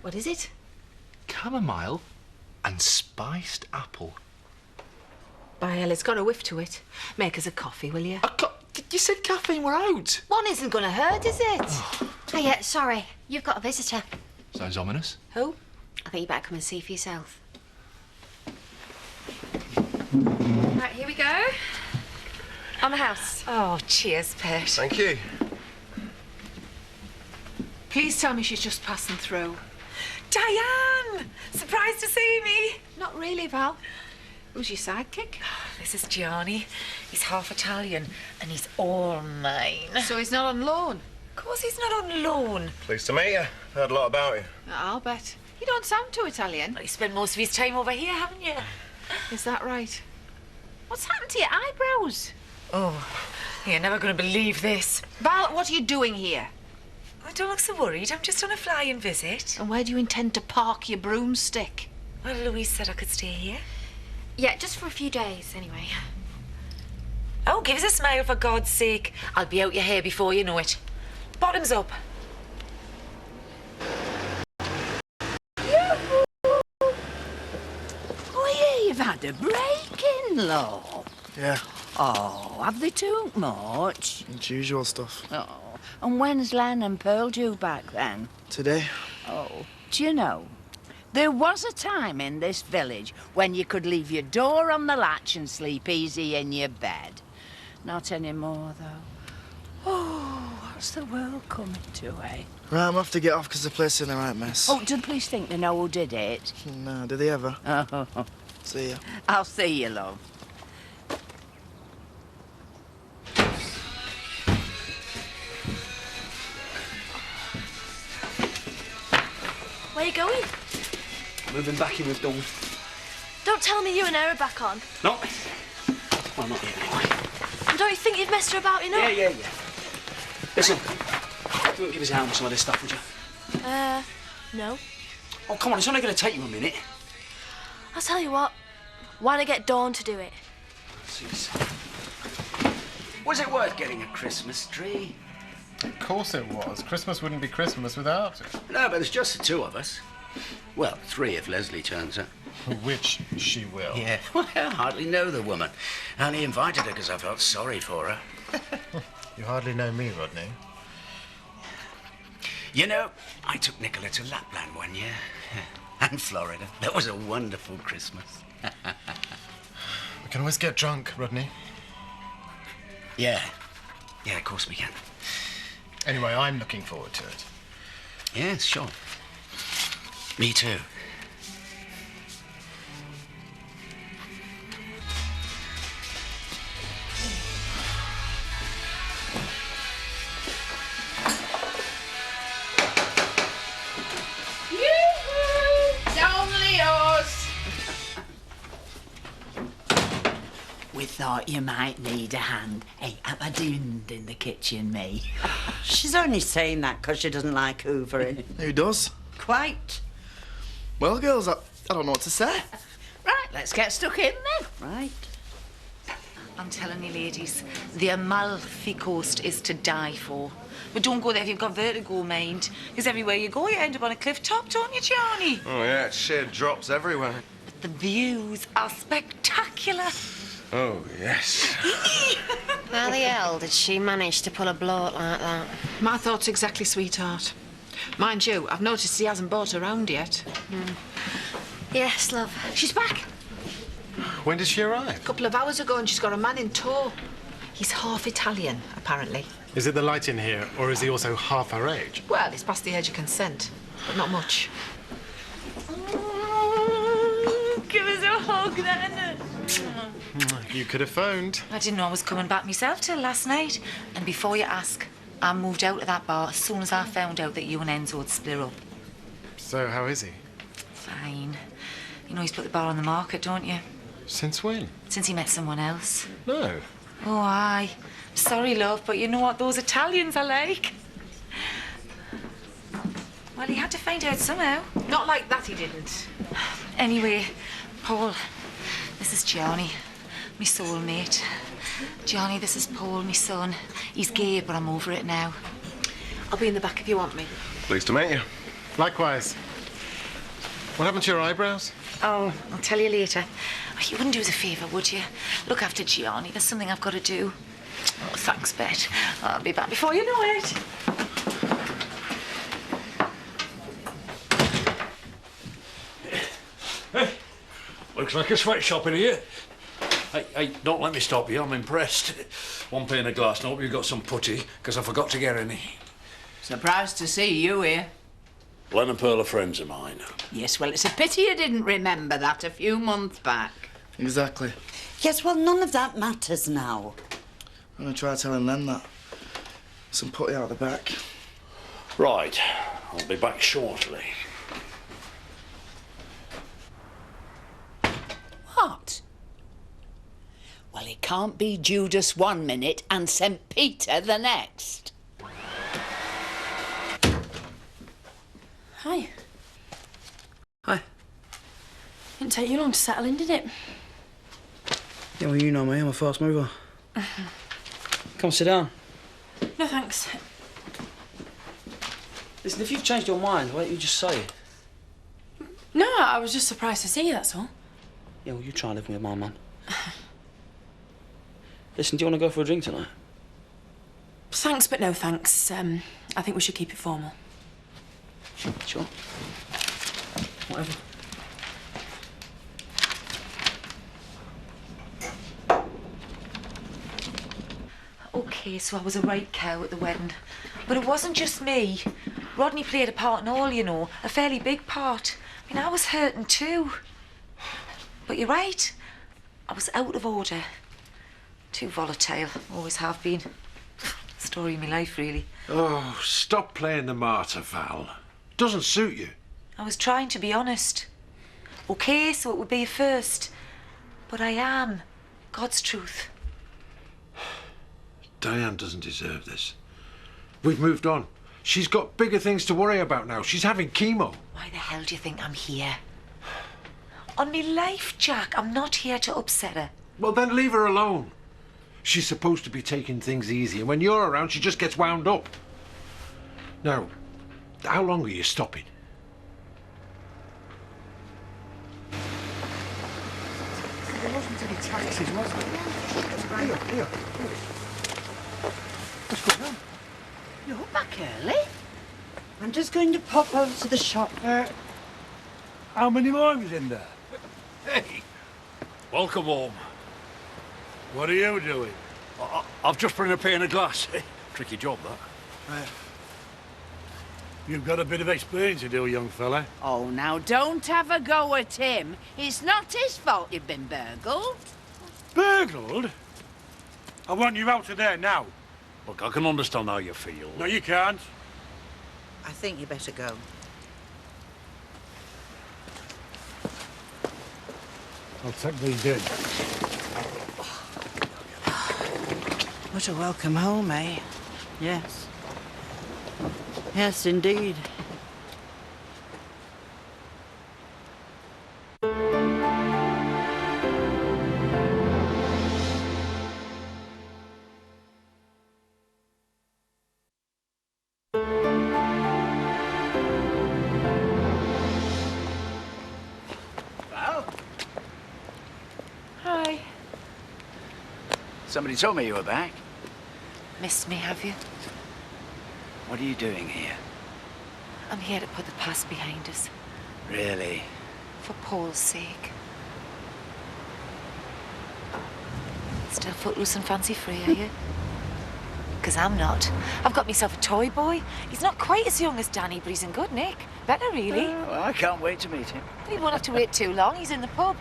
What is it? Chamomile and spiced apple. By hell, it's got a whiff to it. Make us a coffee, will you? You said caffeine, we're out. One isn't going to hurt, is it? Oh, yeah, sorry. You've got a visitor. Sounds ominous. Who? I think you better come and see for yourself. Right, here we go. On the house. Oh, cheers, Pet. Thank you. Please tell me she's just passing through. Diane! Surprised to see me? Not really, Val. Who's your sidekick? This is Gianni. He's half Italian and he's all mine. So he's not on loan? Of course he's not on loan. Pleased to meet you. Heard a lot about you. I'll bet. You don't sound too Italian. Well, you spent most of his time over here, haven't you? Is that right? What's happened to your eyebrows? Oh, you're never going to believe this. Val, what are you doing here? I don't look so worried. I'm just on a flying visit. And where do you intend to park your broomstick? Well, Louise said I could stay here. Yeah, just for a few days, anyway. Oh, give us a smile, for God's sake. I'll be out your hair before you know it. Bottoms up. Oh, yeah, you've had a break-in, love. Yeah, Oh, have they took much? it's usual stuff. Oh, and when's Len and Pearl due back then? Today? Oh, do you know, there was a time in this village when you could leave your door on the latch and sleep easy in your bed. Not anymore, though. Oh, what's the world coming to, eh? Right, I'm gonna have to get off because the place is in the right mess. Oh, do the police think they know who did it? No, did they ever? Oh, See ya. I'll see you, love. Where are you going? Moving back in with Dawn. Don't tell me you and her are back on. No. Well, not yet anyway. And don't you think you've messed her about enough? Yeah. Listen, you wouldn't give us a hand with some of this stuff, would you? No. Oh, come on, it's only going to take you a minute. I'll tell you what. Why don't I get Dawn to do it? Was it worth getting a Christmas tree? Of course it was. Christmas wouldn't be Christmas without it. No, but there's just the two of us. Well, three if Leslie turns up. Which she will. Yeah, well, I hardly know the woman. I only invited her because I felt sorry for her. You hardly know me, Rodney. You know, I took Nicola to Lapland one year. And Florida. That was a wonderful Christmas. We can always get drunk, Rodney. Yeah, of course we can. Anyway, I'm looking forward to it. Yes, sure. Me too. We thought you might need a hand. Hey, have I dimmed in the kitchen, me? She's only saying that because she doesn't like hoovering. Who does? Quite. Well, girls, I don't know what to say. Right, let's get stuck in then. Right. I'm telling you, ladies, the Amalfi Coast is to die for. But don't go there if you've got vertigo, mind. Because everywhere you go, you end up on a cliff top, don't you, Johnny? Oh, yeah, it's sheer drops everywhere. But the views are spectacular. Oh, yes. How the hell did she manage to pull a bloat like that? My thoughts exactly, sweetheart. Mind you, I've noticed he hasn't bought around yet. Yes, love. She's back. When did she arrive? A couple of hours ago, and she's got a man in tow. He's half Italian, apparently. Is it the light in here, or is he also half our age? Well, he's past the age of consent, but not much. Give us a hug, then. You could have phoned. I didn't know I was coming back myself till last night. And before you ask, I moved out of that bar as soon as I found out that you and Enzo had split up. So, how is he? Fine. You know he's put the bar on the market, don't you? Since when? Since he met someone else. No. Oh, aye. Sorry, love, but you know what those Italians are like. Well, he had to find out somehow. Not like that, he didn't. Anyway, Paul, this is Johnny, my soulmate. Johnny, this is Paul, my son. He's gay, but I'm over it now. I'll be in the back if you want me. Pleased to meet you. Likewise. What happened to your eyebrows? Oh, I'll tell you later. Oh, you wouldn't do us a favour, would you? Look after Gianni. There's something I've got to do. Oh, thanks, Bet. I'll be back before you know it. Hey, looks like a sweatshop in here. Hey, don't let me stop you. I'm impressed. One pane of glass. Hope you've got some putty, because I forgot to get any. Surprised to see you here. Glenn and Pearl are friends of mine. Yes, well, it's a pity you didn't remember that a few months back. Exactly. Yes, well, none of that matters now. I'm going to try telling them that. Some putty out the back. Right. I'll be back shortly. What? Well, it can't be Judas one minute and St. Peter the next. Hi. Hi. Didn't take you long to settle in, did it? Yeah, well, you know me. I'm a fast mover. Come sit down. No, thanks. Listen, if you've changed your mind, why don't you just say it? No, I was just surprised to see you, that's all. Yeah, well, you try living with my mum. Listen, do you want to go for a drink tonight? Thanks, but no thanks. I think we should keep it formal. Sure. Whatever. OK, so I was a right cow at the wedding. But it wasn't just me. Rodney played a part in all, you know. A fairly big part. I mean, I was hurting too. But you're right. I was out of order. Too volatile. Always have been. Story of my life, really. Oh, stop playing the martyr, Val. Doesn't suit you. I was trying to be honest. OK, so it would be a first. But I am. God's truth. Diane doesn't deserve this. We've moved on. She's got bigger things to worry about now. She's having chemo. Why the hell do you think I'm here? On me life, Jack, I'm not here to upset her. Well, then leave her alone. She's supposed to be taking things easy, and when you're around, she just gets wound up. Now, how long are you stopping? There wasn't any taxis, was there? Here. What's going on? You're back early? I'm just going to pop over to the shop. How many more is in there? Hey, welcome home. What are you doing? I've just brought a pane of glass. Tricky job, that. Right. You've got a bit of experience to do, young fella. Oh, now don't have a go at him. It's not his fault you've been burgled. Burgled? I want you out of there now. Look, I can understand how you feel. No, you can't. I think you better go. I'll take these in. What a welcome home, eh? Yes. Yes, indeed. Hi. Somebody told me you were back. Missed me, have you? What are you doing here? I'm here to put the past behind us. Really? For Paul's sake. Still footloose and fancy-free, are you? Because I'm not. I've got myself a toy boy. He's not quite as young as Danny, but he's in good nick. Better, really. Well, I can't wait to meet him. He won't have to wait too long. He's in the pub.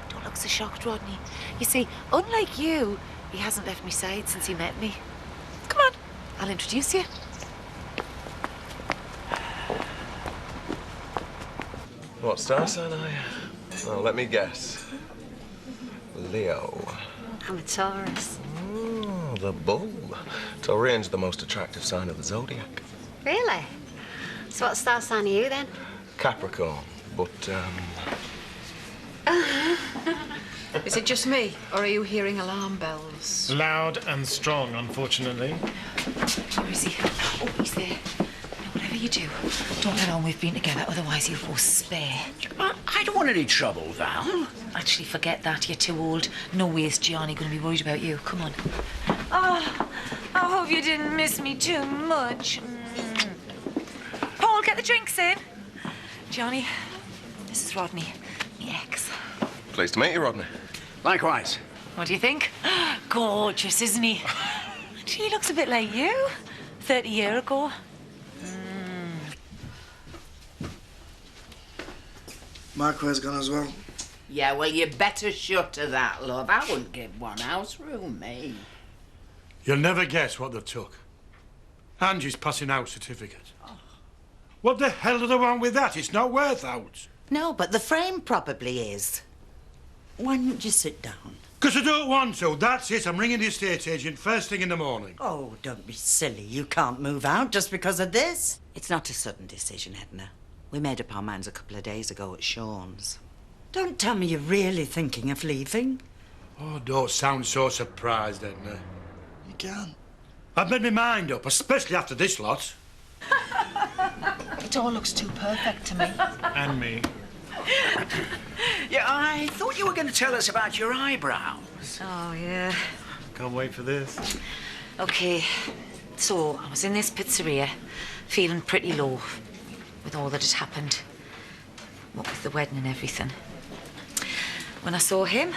Don't look so shocked, Rodney. You see, unlike you, he hasn't left my side since he met me. Come on, I'll introduce you. What star sign are you? Well, let me guess. Leo. I'm a Taurus. Oh, the bull. Taurian's the most attractive sign of the zodiac. Really? So what star sign are you then? Capricorn, but, Is it just me, or are you hearing alarm bells? Loud and strong, unfortunately. Where is he? Oh, he's there. Now, whatever you do, don't Don't let on we've been together, otherwise you'll both spare. I don't want any trouble, Val. Actually, forget that. You're too old. No way is Gianni going to be worried about you. Come on. Oh, I hope you didn't miss me too much. Paul, get the drinks in. Johnny, this is Rodney, my ex. Pleased to meet you, Rodney. Likewise. What do you think? Gorgeous, isn't he? He looks a bit like you. 30 years ago. Marquez gone as well. Yeah, well, you better shutter that, love. I wouldn't give one house room, me. You'll never guess what they've took. Angie's passing out certificate. What the hell do they want with that? It's not worth out. No, but the frame probably is. Why don't you sit down? 'Cause I don't want to. That's it. I'm ringing the estate agent first thing in the morning. Oh, don't be silly. You can't move out just because of this. It's not a sudden decision, Edna. We made up our minds a couple of days ago at Sean's. Don't tell me you're really thinking of leaving. Oh, don't sound so surprised, Edna. You can. I've made my mind up, especially after this lot. It all looks too perfect to me. And me. Yeah, I thought you were going to tell us about your eyebrows. Oh, yeah. Can't wait for this. OK, so I was in this pizzeria, feeling pretty low with all that had happened. What with the wedding and everything. When I saw him,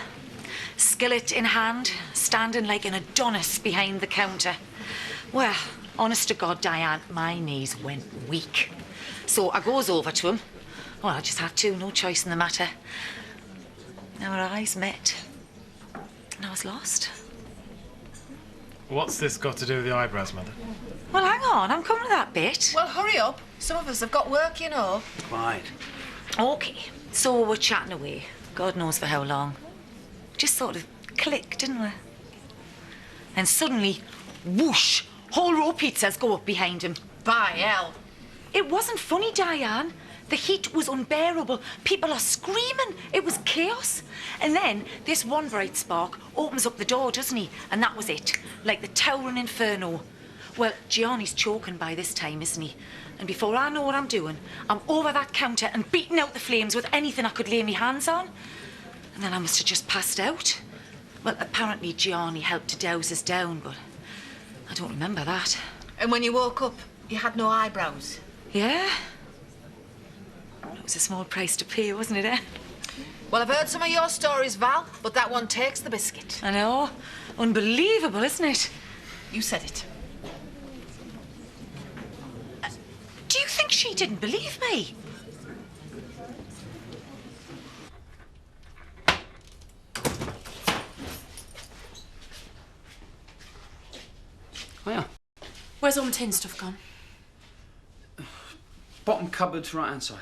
skillet in hand, standing like an Adonis behind the counter. Well, honest to God, Diane, my knees went weak. So I goes over to him. Well, I just had to, no choice in the matter. Our eyes met, and I was lost. What's this got to do with the eyebrows, Mother? Well, hang on, I'm coming to that bit. Well, hurry up. Some of us have got work, you know. Quite. OK, so we're chatting away. God knows for how long. Just sort of clicked, didn't we? And suddenly, whoosh, whole row pizzas go up behind him. By hell. It wasn't funny, Diane. The heat was unbearable. People are screaming. It was chaos. And then this one bright spark opens up the door, doesn't he? And that was it. Like the towering inferno. Well, Gianni's choking by this time, isn't he? And before I know what I'm doing, I'm over that counter and beating out the flames with anything I could lay my hands on. And then I must have just passed out. Well, apparently Gianni helped to douse us down, but I don't remember that. And when you woke up, you had no eyebrows? Yeah? It was a small price to pay, wasn't it, eh? Well, I've heard some of your stories, Val, but that one takes the biscuit. I know. Unbelievable, isn't it? You said it. Do you think she didn't believe me? Oh, yeah. Where's all my tin stuff gone? Bottom cupboard's right-hand side.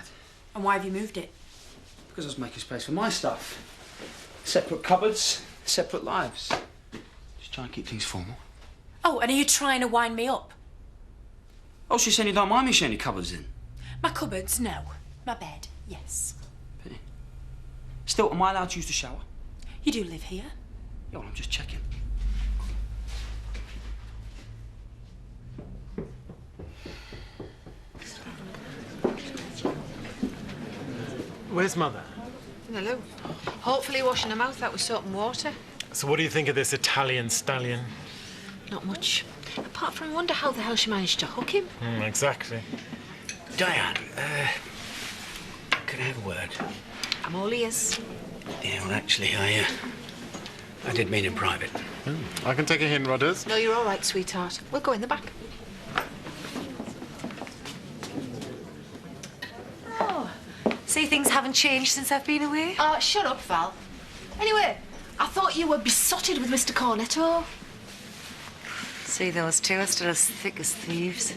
And why have you moved it? Because I was making space for my stuff. Separate cupboards, separate lives. Just trying to keep things formal. Oh, and are you trying to wind me up? Oh, she's saying you don't mind me showing your cupboards in? My cupboards, no. My bed, yes. Pity. Still, am I allowed to use the shower? You do live here? Yeah, well, I'm just checking. Where's Mother? In the loo. Hopefully washing her mouth out with soap and water. So what do you think of this Italian stallion? Not much. Apart from I wonder how the hell she managed to hook him. Exactly. Diane, could I have a word? I'm all ears. Yeah, well, actually, I did mean in private. I can take a hint, Rodders. No, you're all right, sweetheart. We'll go in the back. Oh, see, things haven't changed since I've been away? Oh, shut up, Val. Anyway, I thought you were besotted with Mr. Cornetto. See, those two are still as thick as thieves.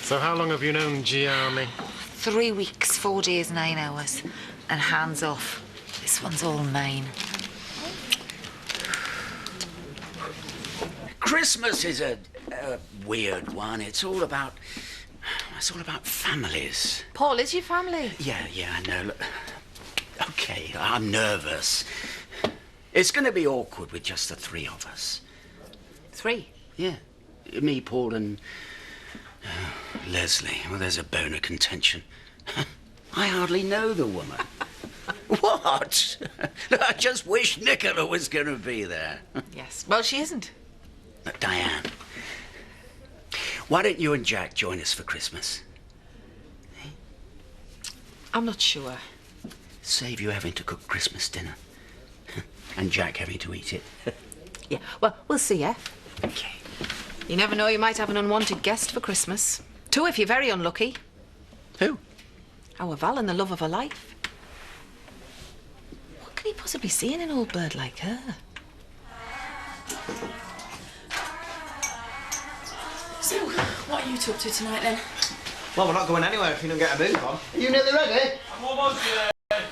So how long have you known Gianni? 3 weeks, 4 days, 9 hours. And hands off. This one's all mine. Christmas is a weird one. It's all about families. Paul is your family. Yeah, I know. Look, okay, I'm nervous. It's going to be awkward with just the three of us. 3? Yeah. Me, Paul, and Leslie, well, there's a bone of contention. I hardly know the woman. What? I just wish Nicola was going to be there. Yes. Well, she isn't. Diane, why don't you and Jack join us for Christmas? I'm not sure. Save you having to cook Christmas dinner. And Jack having to eat it. Yeah, well, we'll see, yeah? Okay. You never know, you might have an unwanted guest for Christmas. Two if you're very unlucky. Who? Our Val and the love of her life. What can he possibly see in an old bird like her? So, what are you two up to tonight, then? Well, we're not going anywhere if you don't get a move on. Are you nearly ready? I'm almost there.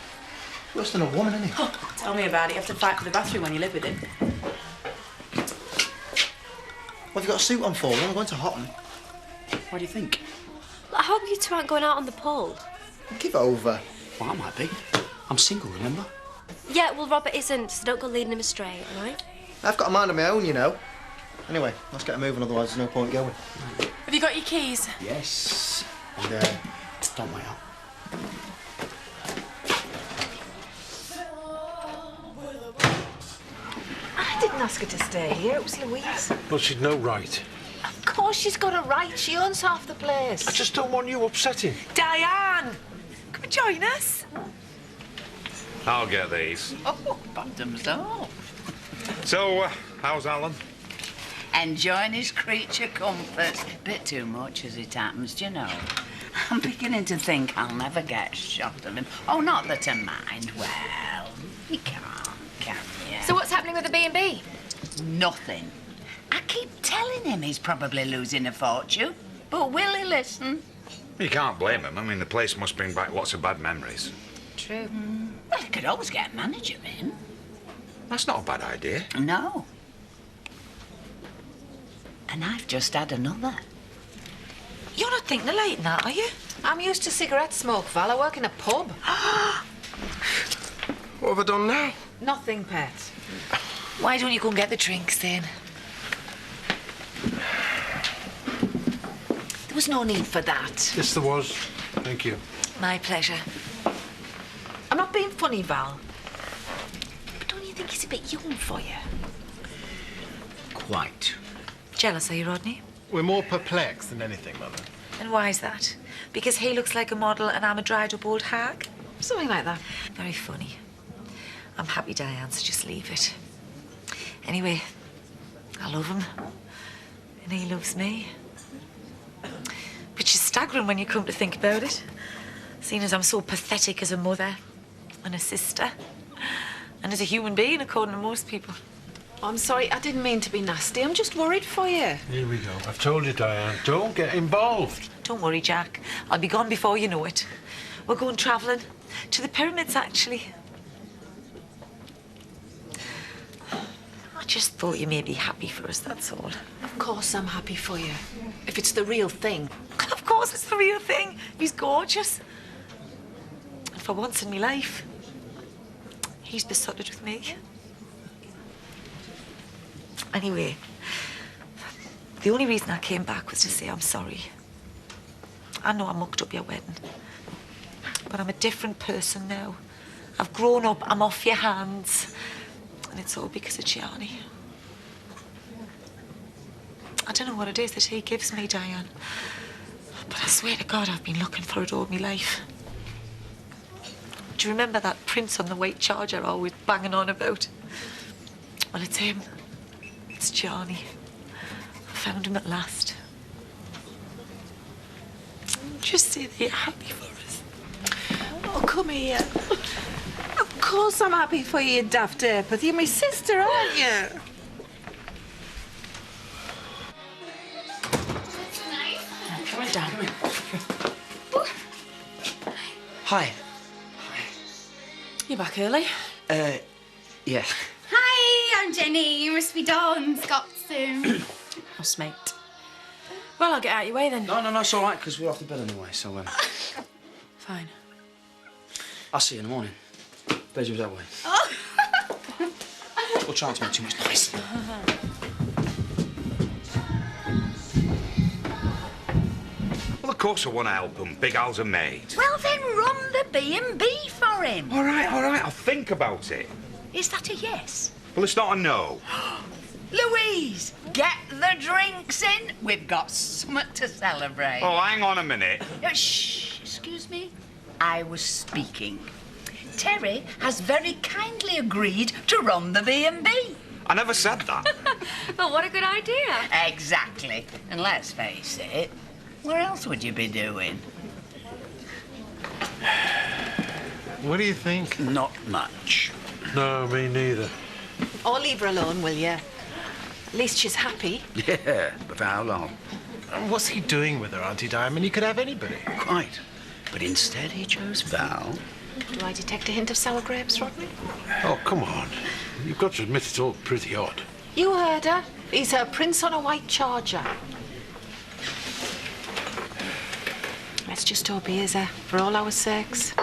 Worse than a woman, isn't he? Oh, tell me about it. You have to fight for the bathroom when you live with him. What have you got a suit on for? We're going to Hotton. What do you think? I hope you two aren't going out on the pole. Give it over. Well, I might be. I'm single, remember? Yeah, well, Robert isn't, so don't go leading him astray, all right? I've got a mind of my own, you know. Anyway, let's get a moving, otherwise there's no point going. Have you got your keys? Yes. And, don't wait up. I didn't ask her to stay here. It was Louise. Well, she'd no right. Of course she's got a right. She owns half the place. I just don't want you upsetting. Diane! Come and join us. I'll get these. Oh, bottoms up. So, how's Alan? Enjoying his creature comforts. Bit too much as it happens, do you know? I'm beginning to think I'll never get a shot of him. Oh, not that I mind. Well, you can't, can you? So what's happening with the B&B? Nothing. I keep telling him he's probably losing a fortune, but will he listen? You can't blame him. I mean, the place must bring back lots of bad memories. True. Well, he could always get a manager in. That's not a bad idea. No. And I've just had another. You're not thinking of lighting that, are you? I'm used to cigarette smoke, Val. I work in a pub. What have I done now? Nothing, pet. Why don't you go and get the drinks, then? There was no need for that. Yes, there was. Thank you. My pleasure. I'm not being funny, Val. But don't you think he's a bit young for you? Quite. Jealous, are you, Rodney? We're more perplexed than anything, Mother. And why is that? Because he looks like a model and I'm a dried-up old hag? Something like that. Very funny. I'm happy, Diane, so just leave it. Anyway, I love him. And he loves me. Which is staggering when you come to think about it. Seeing as I'm so pathetic as a mother and a sister. And as a human being, according to most people. I'm sorry, I didn't mean to be nasty. I'm just worried for you. Here we go. I've told you, Diane, don't get involved. Don't worry, Jack. I'll be gone before you know it. We're going travelling. To the pyramids, actually. I just thought you may be happy for us, that's all. Of course I'm happy for you. If it's the real thing. Of course it's the real thing. He's gorgeous. And for once in my life, he's besotted with me. Anyway, the only reason I came back was to say I'm sorry. I know I mucked up your wedding. But I'm a different person now. I've grown up, I'm off your hands. And it's all because of Gianni. I don't know what it is that he gives me, Diane. But I swear to God, I've been looking for it all my life. Do you remember that prince on the white charger I always banging on about? Well, it's him. It's Gianni. I found him at last. Just say that you're happy for us. Oh, come here. Of course I'm happy for you, daft airpot. You're my sister, aren't you? Come on, Dan. Hi. You back early? Yeah. Hi, I'm Jenny. You must be Dawn Scottson. Housemate. Well, I'll get out of your way then. No, it's all right, because we're off to bed anyway, so, Fine. I'll see you in the morning. Bedroom's that way. Oh. We'll try not to make too much noise. Well, course I want to help him. Big Al's a mate. Well, then run the B&B for him. All right, I'll think about it. Is that a yes? Well, it's not a no. Louise, get the drinks in. We've got something to celebrate. Oh, hang on a minute. Shh, excuse me. I was speaking. Terry has very kindly agreed to run the B&B. I never said that. Well, what a good idea. Exactly. And let's face it, where else would you be doing? What do you think? Not much. No, me neither. Or leave her alone, will you? At least she's happy. Yeah, but for how long? And what's he doing with her, Auntie Diamond? He could have anybody. Quite. But instead he chose Val. Do I detect a hint of sour grapes, Rodney? Oh, come on. You've got to admit it's all pretty odd. You heard her. He's her prince on a white charger. Let's just hope he is her, for all our sakes.